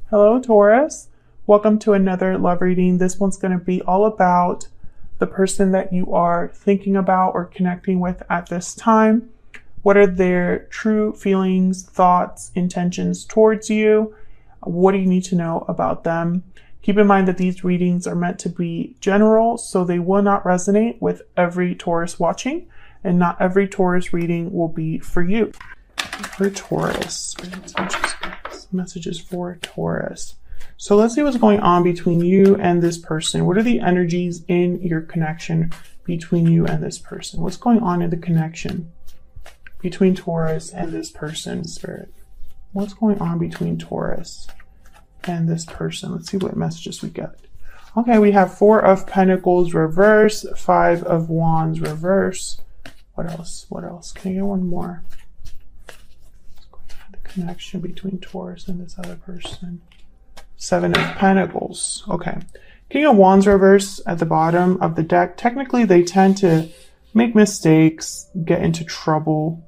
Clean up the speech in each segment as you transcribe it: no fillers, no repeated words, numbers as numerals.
Hello, Taurus. Welcome to another love reading. This one's going to be all about the person that you are thinking about or connecting with at this time. What are their true feelings, thoughts, intentions towards you? What do you need to know about them? Keep in mind that these readings are meant to be general, so they will not resonate with every Taurus watching, and not every Taurus reading will be for you. For Taurus, messages for Taurus. So let's see what's going on between you and this person. What are the energies in your connection between you and this person? What's going on in the connection between Taurus and this person, Spirit? What's going on between Taurus and this person? Let's see what messages we get. Okay, we have 4 of Pentacles reverse, 5 of Wands reverse. What else? What else? Can I get one more? Connection between Taurus and this other person. 7 of Pentacles. Okay. King of Wands reverse at the bottom of the deck. Technically, they tend to make mistakes, get into trouble,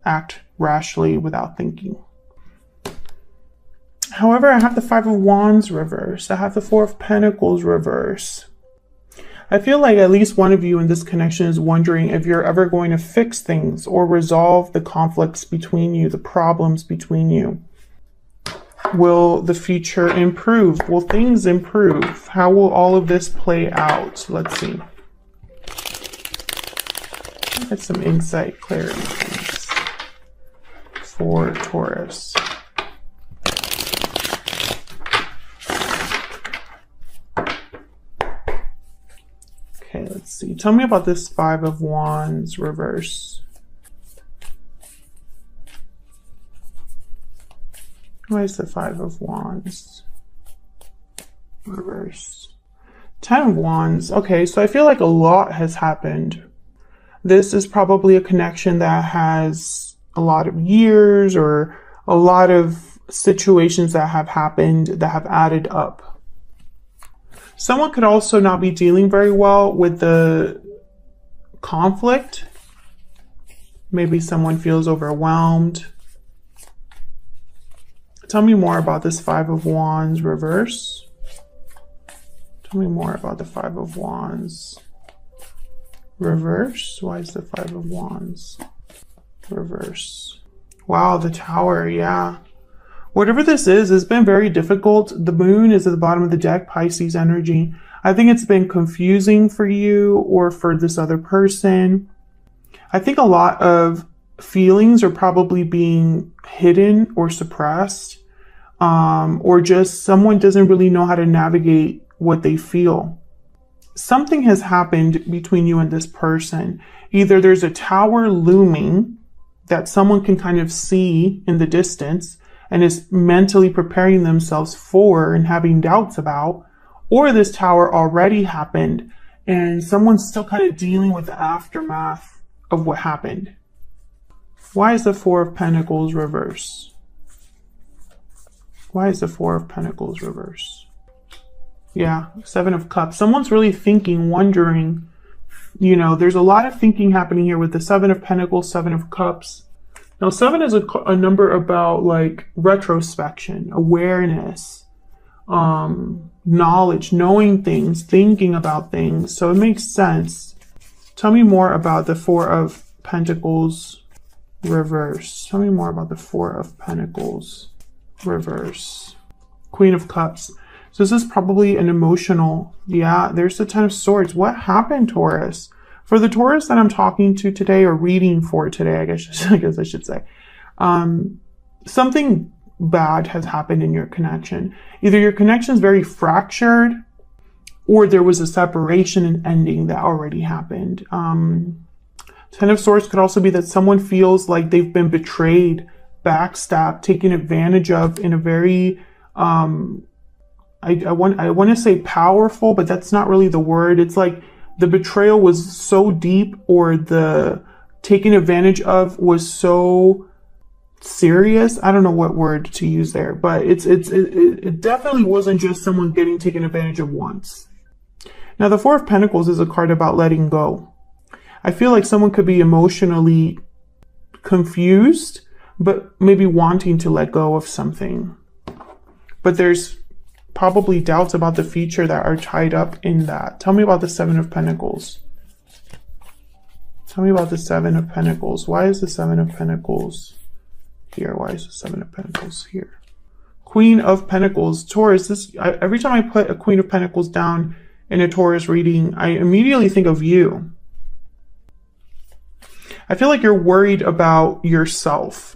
act rashly without thinking. However, I have the 5 of Wands reverse. I have the 4 of Pentacles reverse. I feel like at least one of you in this connection is wondering if you're ever going to fix things or resolve the conflicts between you, the problems between you. Will the future improve? Will things improve? How will all of this play out? Let's see. Get some insight, clarity, please, for Taurus. Okay, let's see. Tell me about this 5 of Wands reverse. Why is the 5 of Wands reverse? 10 of Wands. Okay, so I feel like a lot has happened. This is probably a connection that has a lot of years or a lot of situations that have happened that have added up. Someone could also not be dealing very well with the conflict. Maybe someone feels overwhelmed. Tell me more about this 5 of Wands reverse. Tell me more about the 5 of Wands reverse. Why is the 5 of Wands reverse? Wow, the Tower, yeah. Whatever this is, it's been very difficult. The moon is at the bottom of the deck, Pisces energy. I think it's been confusing for you or for this other person. I think a lot of feelings are probably being hidden or suppressed, or just someone doesn't really know how to navigate what they feel. Something has happened between you and this person. Either there's a tower looming that someone can kind of see in the distance and is mentally preparing themselves for and having doubts about, or this tower already happened and someone's still kind of dealing with the aftermath of what happened. Why is the 4 of Pentacles reverse? Why is the 4 of Pentacles reverse? Yeah, 7 of Cups. Someone's really thinking, wondering, you know, there's a lot of thinking happening here with the 7 of Pentacles, 7 of Cups. Now, 7 is a number about like retrospection, awareness, knowledge, knowing things, thinking about things. So it makes sense. Tell me more about the 4 of Pentacles reverse. Tell me more about the 4 of Pentacles reverse. Queen of Cups. So this is probably an emotional, yeah, there's the 10 of Swords. What happened, Taurus? For the Taurus that I'm talking to today or reading for today, I guess I should say, something bad has happened in your connection. Either your connection is very fractured or there was a separation and ending that already happened. 10 of Swords could also be that someone feels like they've been betrayed, backstabbed, taken advantage of in a very, I want to say powerful, but that's not really the word. It's like the betrayal was so deep, or the taking advantage of was so serious. I don't know what word to use there, but it definitely wasn't just someone getting taken advantage of once. Now, the 4 of Pentacles is a card about letting go. I feel like someone could be emotionally confused, but maybe wanting to let go of something. but there's probably doubts about the future that are tied up in that. Tell me about the Seven of Pentacles. Tell me about the Seven of Pentacles. Why is the Seven of Pentacles here? Why is the Seven of Pentacles here? Queen of Pentacles, Taurus. Every time I put a Queen of Pentacles down in a Taurus reading, I immediately think of you. I feel like you're worried about yourself,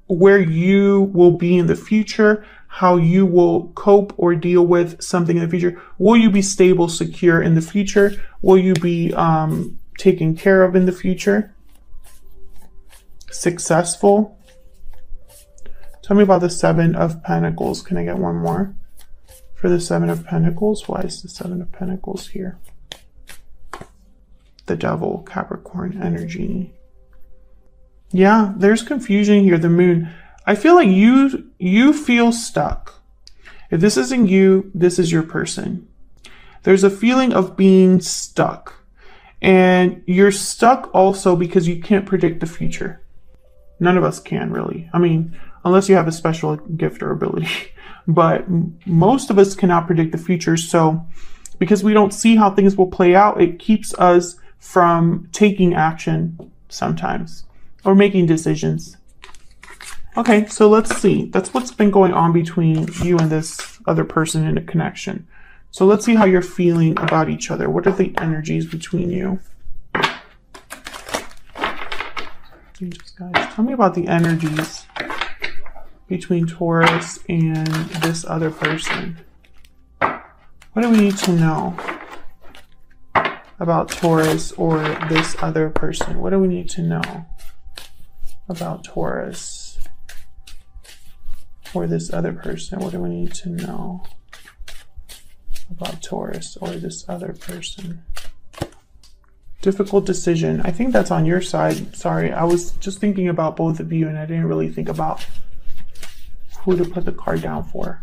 where you will be in the future, how you will cope or deal with something in the future. Will you be stable, secure in the future? Will you be taken care of in the future? Successful? Tell me about the Seven of Pentacles. Can I get one more for the Seven of Pentacles? Why is the Seven of Pentacles here? The Devil, Capricorn energy. Yeah, there's confusion here. The Moon. I feel like you feel stuck. If this isn't you, this is your person. There's a feeling of being stuck. And you're stuck also because you can't predict the future. None of us can, really. I mean, unless you have a special gift or ability. But most of us cannot predict the future. So because we don't see how things will play out, it keeps us from taking action sometimes or making decisions. Okay, so let's see. That's what's been going on between you and this other person in a connection. So let's see how you're feeling about each other. What are the energies between you? Guys, tell me about the energies between Taurus and this other person. What do we need to know about Taurus or this other person? What do we need to know about Taurus or this other person? What do we need to know about Taurus or this other person? Difficult decision. I think that's on your side. Sorry, I was just thinking about both of you and I didn't really think about who to put the card down for.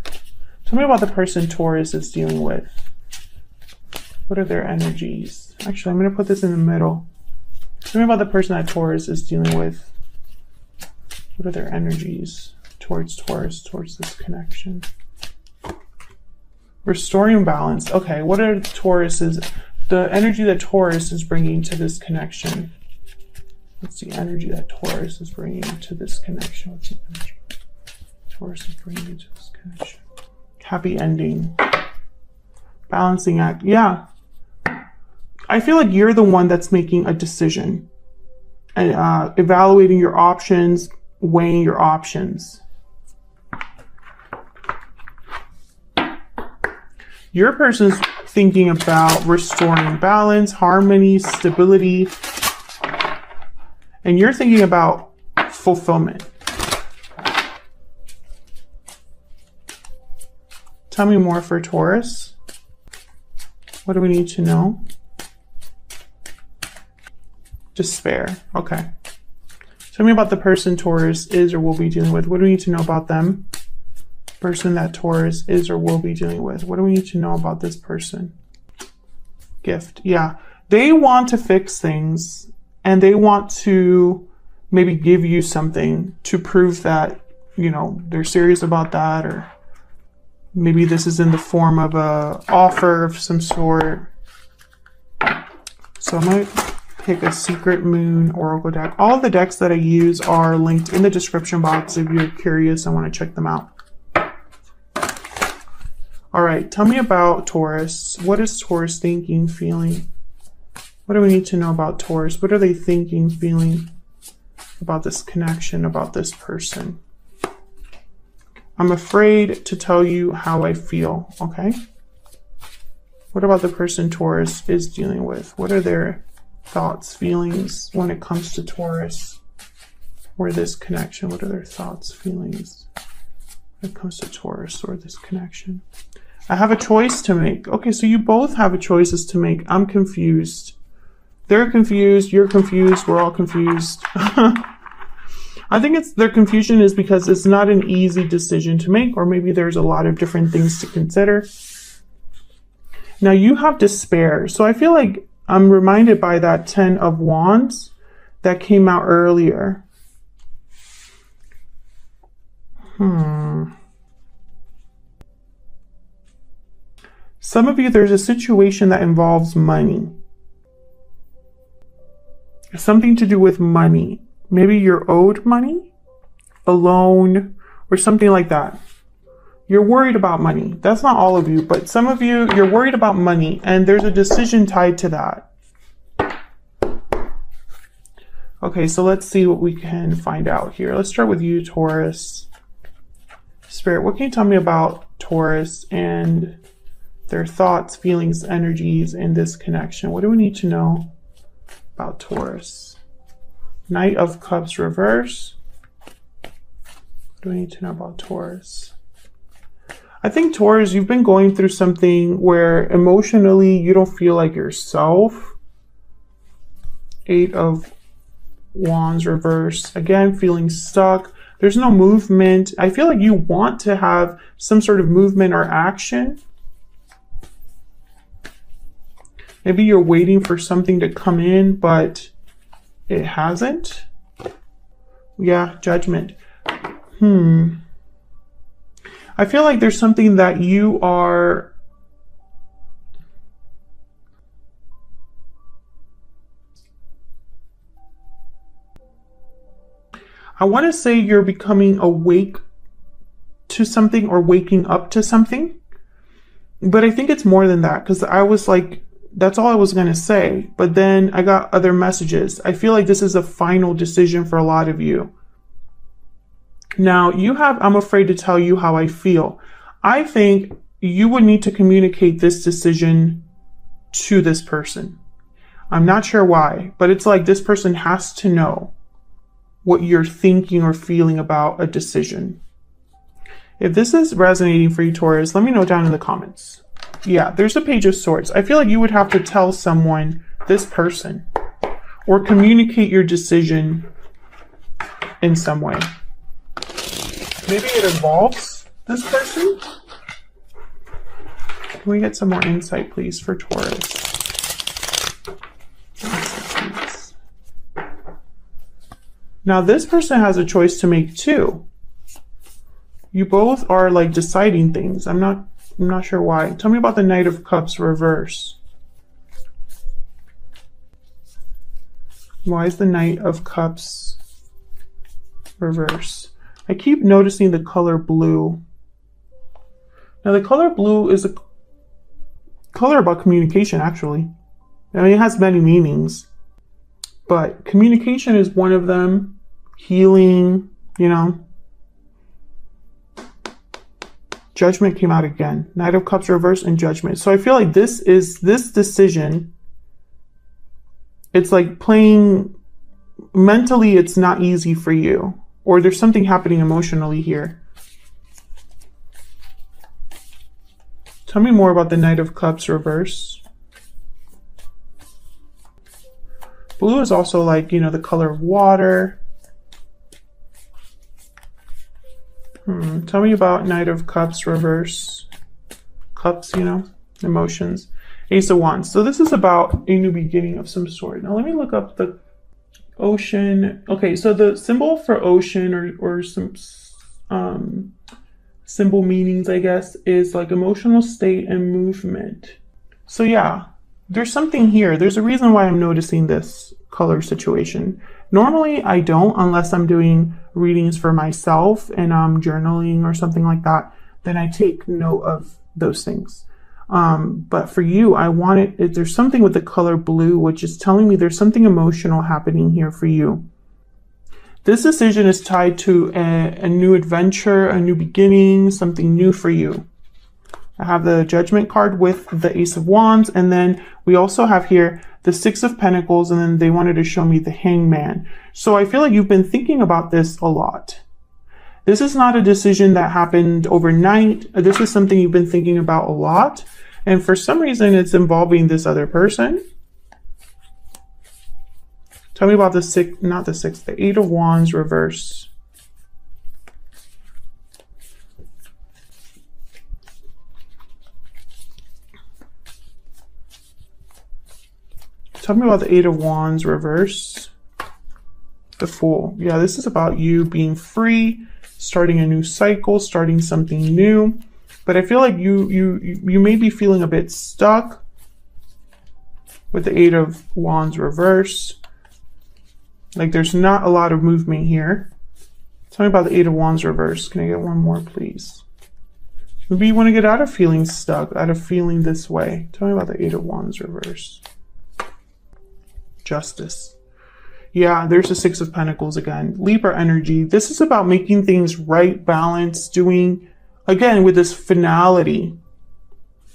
Tell me about the person Taurus is dealing with. What are their energies? Actually, I'm going to put this in the middle. Tell me about the person that Taurus is dealing with. What are their energies towards Taurus, towards this connection? Restoring balance. Okay, what are the energy that Taurus is bringing to this connection? What's the energy that Taurus is bringing to this connection? What's the energy Taurus is bringing to this connection? Happy ending. Balancing act. Yeah. I feel like you're the one that's making a decision and evaluating your options, weighing your options. Your person's thinking about restoring balance, harmony, stability, and you're thinking about fulfillment. Tell me more for Taurus. What do we need to know? Despair. Okay. Tell me about the person Taurus is or will be dealing with. What do we need to know about them? Person that Taurus is or will be dealing with. What do we need to know about this person? Gift. Yeah. They want to fix things and they want to maybe give you something to prove that, you know, they're serious about that, or maybe this is in the form of a offer of some sort. So I might pick a Secret Moon Oracle deck. All of the decks that I use are linked in the description box if you're curious and want to check them out. All right, tell me about Taurus. What is Taurus thinking, feeling? What do we need to know about Taurus? What are they thinking, feeling about this connection, about this person? I'm afraid to tell you how I feel, okay? What about the person Taurus is dealing with? What are their thoughts, feelings when it comes to Taurus or this connection? What are their thoughts, feelings when it comes to Taurus or this connection? I have a choice to make. Okay, so you both have choices to make. I'm confused. They're confused. You're confused. We're all confused. I think their confusion is because it's not an easy decision to make, or maybe there's a lot of different things to consider. Now you have despair. So I feel like I'm reminded by that 10 of Wands that came out earlier. Some of you, there's a situation that involves money. Something to do with money. Maybe you're owed money, a loan, or something like that. You're worried about money. That's not all of you, but some of you, you're worried about money, and there's a decision tied to that. Okay, so let's see what we can find out here. Let's start with you, Taurus. Spirit, what can you tell me about Taurus and their thoughts, feelings, energies in this connection? What do we need to know about Taurus? Knight of Cups reverse. What do we need to know about Taurus? I think Taurus, you've been going through something where emotionally you don't feel like yourself. 8 of Wands reverse. Again, feeling stuck. There's no movement. I feel like you want to have some sort of movement or action. Maybe you're waiting for something to come in, but it hasn't. Yeah, Judgment. I feel like there's something that you are... I want to say you're becoming awake to something or waking up to something. But I think it's more than that, because I was like, that's all I was going to say. But then I got other messages. I feel like this is a final decision for a lot of you. Now, you have, I'm afraid to tell you how I feel. I think you would need to communicate this decision to this person. I'm not sure why, but it's like this person has to know what you're thinking or feeling about a decision. If this is resonating for you, Taurus, let me know down in the comments. Yeah, there's a Page of Swords. I feel like you would have to tell someone, this person, or communicate your decision in some way. Maybe it involves this person. Can we get some more insight, please, for Taurus? Now, this person has a choice to make too. You both are like deciding things. I'm not sure why. Tell me about the Knight of Cups reverse. Why is the Knight of Cups reverse? I keep noticing the color blue. Now, the color blue is a color about communication, actually. I mean, it has many meanings, but communication is one of them. Healing, you know. Judgment came out again. Knight of Cups reverse and Judgment. So I feel like this decision, it's like playing mentally, it's not easy for you. Or there's something happening emotionally here. Tell me more about the Knight of Cups reverse. Blue is also like, you know, the color of water. Tell me about Knight of Cups reverse. Cups, you know, emotions. Ace of Wands. So this is about a new beginning of some sort. Now let me look up the ocean. Okay, so the symbol for ocean or some symbol meanings, I guess, is like emotional state and movement. So yeah, there's something here. There's a reason why I'm noticing this color situation. Normally I don't, unless I'm doing readings for myself and I'm journaling or something like that, then I take note of those things. But for you, I want it, there's something with the color blue, which is telling me there's something emotional happening here for you. This decision is tied to a new adventure, a new beginning, something new for you. I have the Judgment card with the Ace of Wands, and then we also have here the Six of Pentacles, and then they wanted to show me the Hangman. So I feel like you've been thinking about this a lot. This is not a decision that happened overnight. This is something you've been thinking about a lot. And for some reason, it's involving this other person. Tell me about the Eight of Wands reverse. Tell me about the Eight of Wands reverse. The Fool. Yeah, this is about you being free, starting a new cycle, starting something new. But I feel like you may be feeling a bit stuck with the Eight of Wands reverse. Like there's not a lot of movement here. Tell me about the Eight of Wands reverse. Can I get one more, please? Maybe you want to get out of feeling stuck, out of feeling this way. Tell me about the Eight of Wands reverse. Justice. Yeah, there's the Six of Pentacles again. Libra energy. This is about making things right, balance, doing, again, with this finality.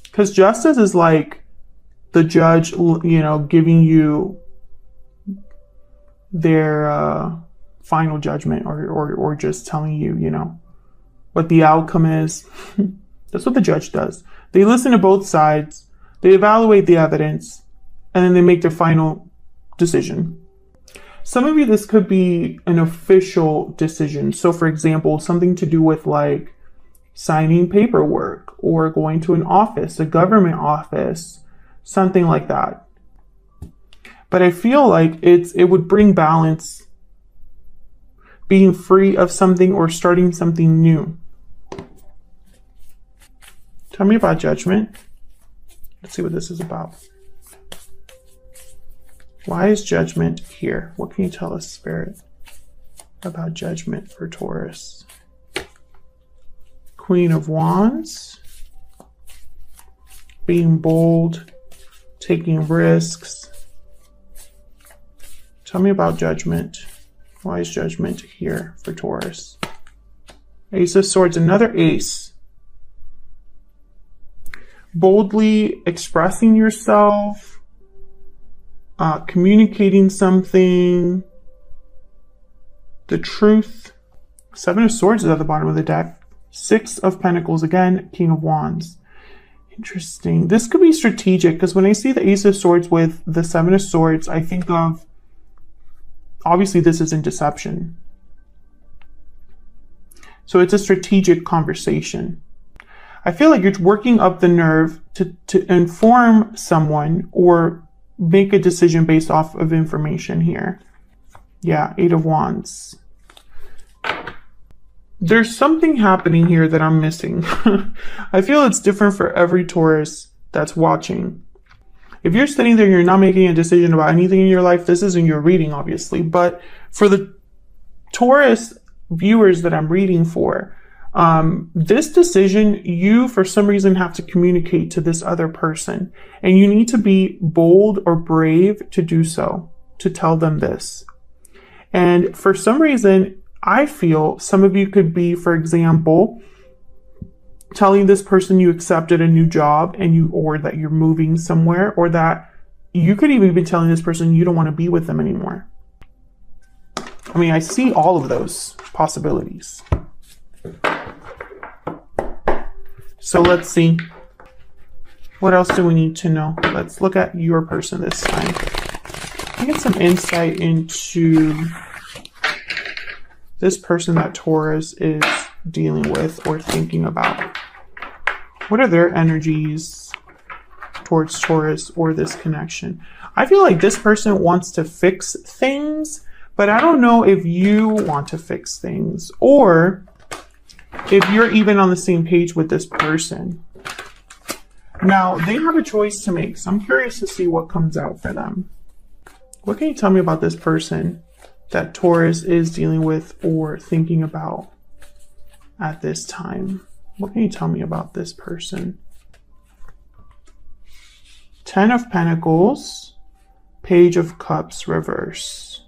Because justice is like the judge, you know, giving you their final judgment, or just telling you, you know, what the outcome is. That's what the judge does. They listen to both sides, they evaluate the evidence, and then they make their final decision. Some of you, this could be an official decision. So for example, something to do with like signing paperwork or going to an office, a government office, something like that. But I feel like it would bring balance, being free of something or starting something new. Tell me about Judgment. Let's see what this is about. Why is Judgment here? What can you tell us, Spirit, about Judgment for Taurus? Queen of Wands. Being bold, taking risks. Tell me about Judgment. Why is Judgment here for Taurus? Ace of Swords, another ace. Boldly expressing yourself, communicating something, the truth. Seven of Swords is at the bottom of the deck. Six of Pentacles, again, King of Wands. Interesting. This could be strategic, because when I see the Ace of Swords with the Seven of Swords, I think of, obviously this isn't deception. So it's a strategic conversation. I feel like you're working up the nerve to inform someone or make a decision based off of information here. Yeah, Eight of Wands. There's something happening here that I'm missing. I feel it's different for every Taurus that's watching. If you're sitting there, you're not making a decision about anything in your life, this isn't your reading, obviously. But for the Taurus viewers that I'm reading for, this decision, you, for some reason, have to communicate to this other person. And you need to be bold or brave to do so, to tell them this. And for some reason, I feel some of you could be, for example, telling this person you accepted a new job and or that you're moving somewhere, or that you could even be telling this person you don't want to be with them anymore. I mean, I see all of those possibilities. So let's see. What else do we need to know? Let's look at your person this time. I get some insight into this person that Taurus is dealing with or thinking about. What are their energies towards Taurus or this connection? I feel like this person wants to fix things, but I don't know if you want to fix things or if you're even on the same page with this person. Now, they have a choice to make, so I'm curious to see what comes out for them. What can you tell me about this person that Taurus is dealing with or thinking about at this time? What can you tell me about this person? Ten of Pentacles, Page of Cups, reverse.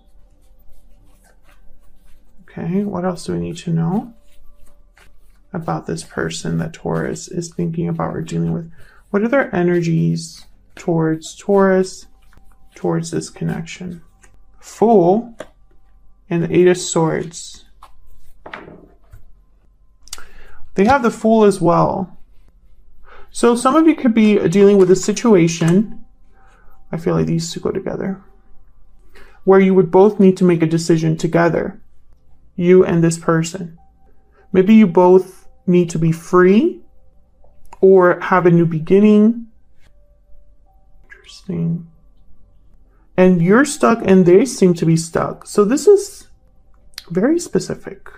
Okay, what else do we need to know about this person that Taurus is thinking about or dealing with? What are their energies towards Taurus, towards this connection? Fool and the Eight of Swords. They have the Fool as well. So some of you could be dealing with a situation, I feel like these two go together, where you would both need to make a decision together, you and this person. Maybe you both need to be free or have a new beginning. Interesting. And you're stuck and they seem to be stuck. So this is very specific.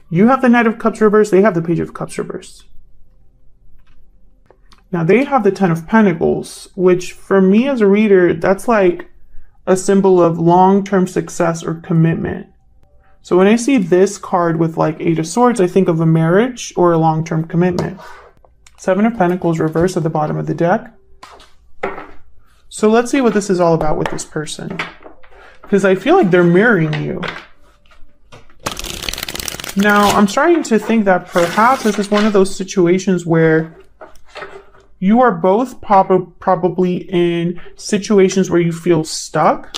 You have the Knight of Cups reverse, they have the Page of Cups reverse. Now they have the Ten of Pentacles, which for me as a reader, that's like a symbol of long-term success or commitment. So when I see this card with like Eight of Swords, I think of a marriage or a long-term commitment. Seven of Pentacles reversed at the bottom of the deck. So let's see what this is all about with this person. Because I feel like they're mirroring you. Now, I'm starting to think that perhaps this is one of those situations where you are both probably in situations where you feel stuck.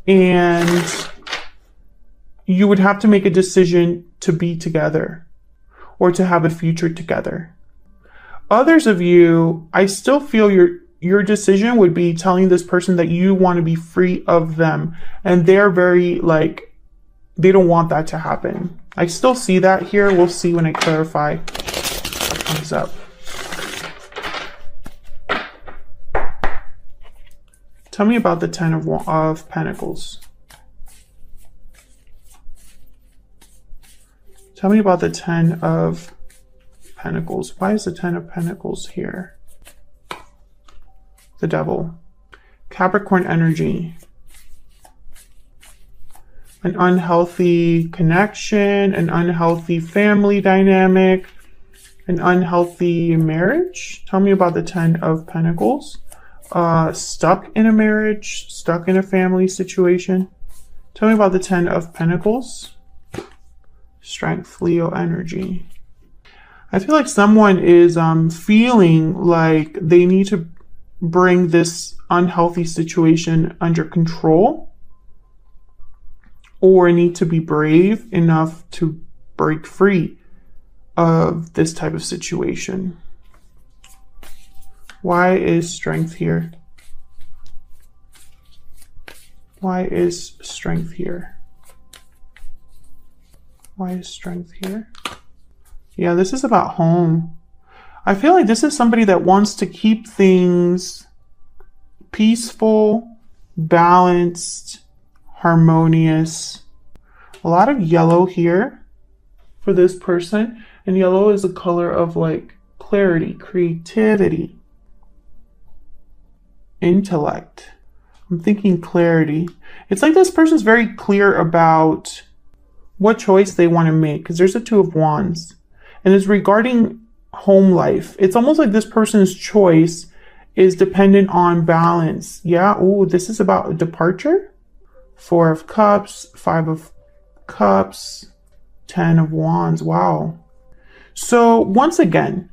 And you would have to make a decision to be together or to have a future together. Others of you, I still feel your decision would be telling this person that you want to be free of them. And they're very like, they don't want that to happen. I still see that here. We'll see when I clarify what comes up. Tell me about the Ten of Pentacles. Tell me about the Ten of Pentacles. Why is the Ten of Pentacles here? The Devil. Capricorn energy. An unhealthy connection, an unhealthy family dynamic, an unhealthy marriage. Tell me about the Ten of Pentacles. Stuck in a marriage, stuck in a family situation. Tell me about the Ten of Pentacles. Strength, Leo energy. I feel like someone is feeling like they need to bring this unhealthy situation under control, or need to be brave enough to break free of this type of situation. Why is Strength here? Why is Strength here? Why is Strength here? Yeah, this is about home. I feel like this is somebody that wants to keep things peaceful, balanced, harmonious. A lot of yellow here for this person. And yellow is a color of like clarity, creativity, intellect. I'm thinking clarity. It's like this person's very clear about what choice they want to make, because there's a Two of Wands. And it's regarding home life. It's almost like this person's choice is dependent on balance. Yeah, ooh, this is about a departure. Four of Cups, Five of Cups, Ten of Wands. Wow. So once again,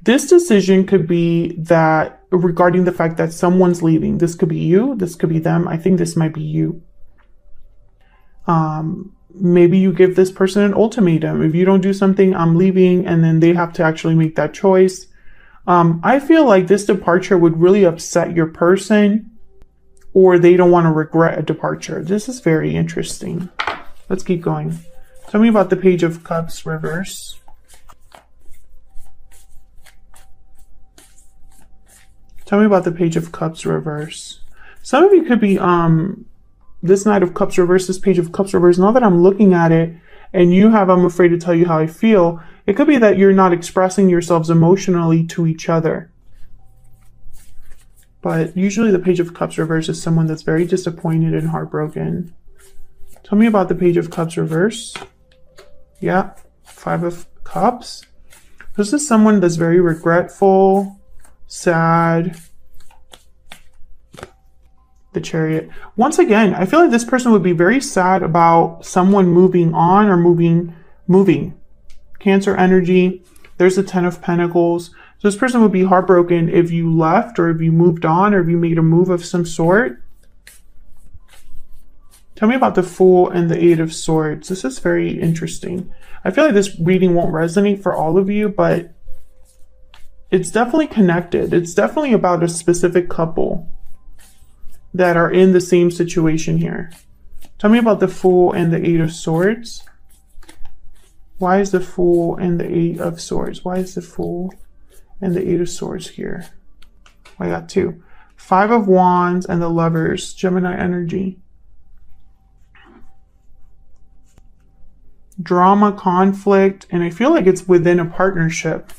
this decision could be that regarding the fact that someone's leaving. This could be you. This could be them. I think this might be you. Maybe you give this person an ultimatum. If you don't do something, I'm leaving, and then they have to actually make that choice. I feel like this departure would really upset your person, or they don't want to regret a departure. This is very interesting. Let's keep going. Tell me about the Page of Cups reverse. Tell me about the Page of Cups reverse. Some of you could be this Knight of Cups reverse, this Page of Cups reverse. Now that I'm looking at it and you have I'm afraid to tell you how I feel, it could be that you're not expressing yourselves emotionally to each other. But usually the Page of Cups reverse is someone that's very disappointed and heartbroken. Tell me about the Page of Cups reverse. Yeah, Five of Cups. This is someone that's very regretful, sad. The Chariot. Once again, I feel like this person would be very sad about someone moving on or moving. Cancer energy. There's the Ten of Pentacles. So this person would be heartbroken if you left, or if you moved on, or if you made a move of some sort. Tell me about the Fool and the Eight of Swords. This is very interesting. I feel like this reading won't resonate for all of you, but it's definitely connected. It's definitely about a specific couple that are in the same situation here. Tell me about the Fool and the Eight of Swords. Why is the Fool and the Eight of Swords? Why is the Fool and the Eight of Swords here? I got two. Five of Wands and the Lovers, Gemini energy. Drama, conflict, and I feel like it's within a partnership.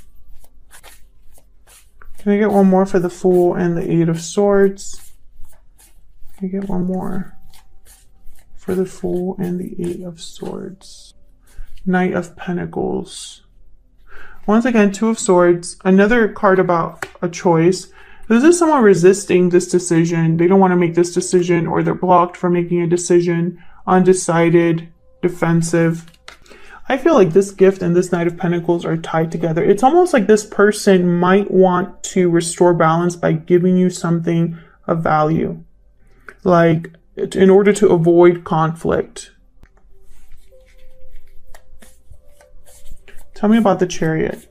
Can I get one more for the Fool and the Eight of Swords? Can I get one more for the Fool and the Eight of Swords? Knight of Pentacles. Once again, Two of Swords. Another card about a choice. This is someone resisting this decision. They don't want to make this decision, or they're blocked from making a decision. Undecided, defensive. I feel like this gift and this Knight of Pentacles are tied together. It's almost like this person might want to restore balance by giving you something of value, like in order to avoid conflict. Tell me about the Chariot.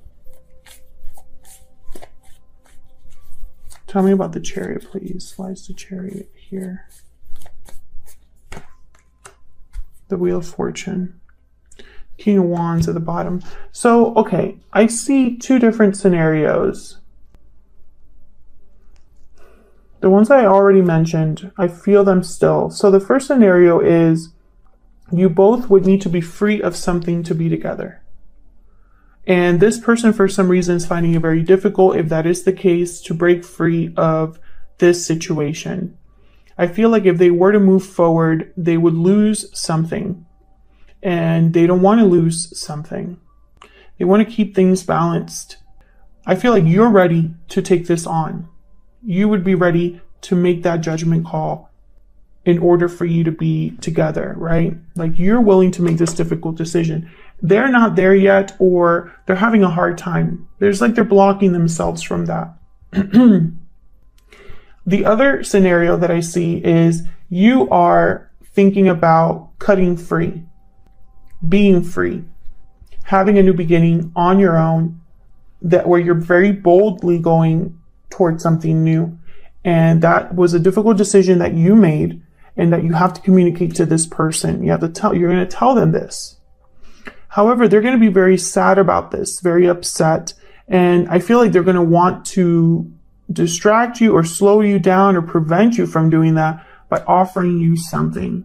Tell me about the Chariot, please. Why is the Chariot here? The Wheel of Fortune. King of Wands at the bottom. So, okay, I see two different scenarios. The ones I already mentioned, I feel them still. So the first scenario is you both would need to be free of something to be together. And this person, for some reason, is finding it very difficult, if that is the case, to break free of this situation. I feel like if they were to move forward, they would lose something. And they don't want to lose something. They want to keep things balanced. I feel like you're ready to take this on. You would be ready to make that judgment call in order for you to be together, right? Like, you're willing to make this difficult decision. They're not there yet, or they're having a hard time. There's like they're blocking themselves from that. The other scenario that I see is you are thinking about cutting free, being free, having a new beginning on your own, that where you're very boldly going towards something new. And that was a difficult decision that you made, and that you have to communicate to this person. You have to tell, you're going to tell them this. However, they're going to be very sad about this, very upset. And I feel like they're going to want to distract you or slow you down or prevent you from doing that by offering you something.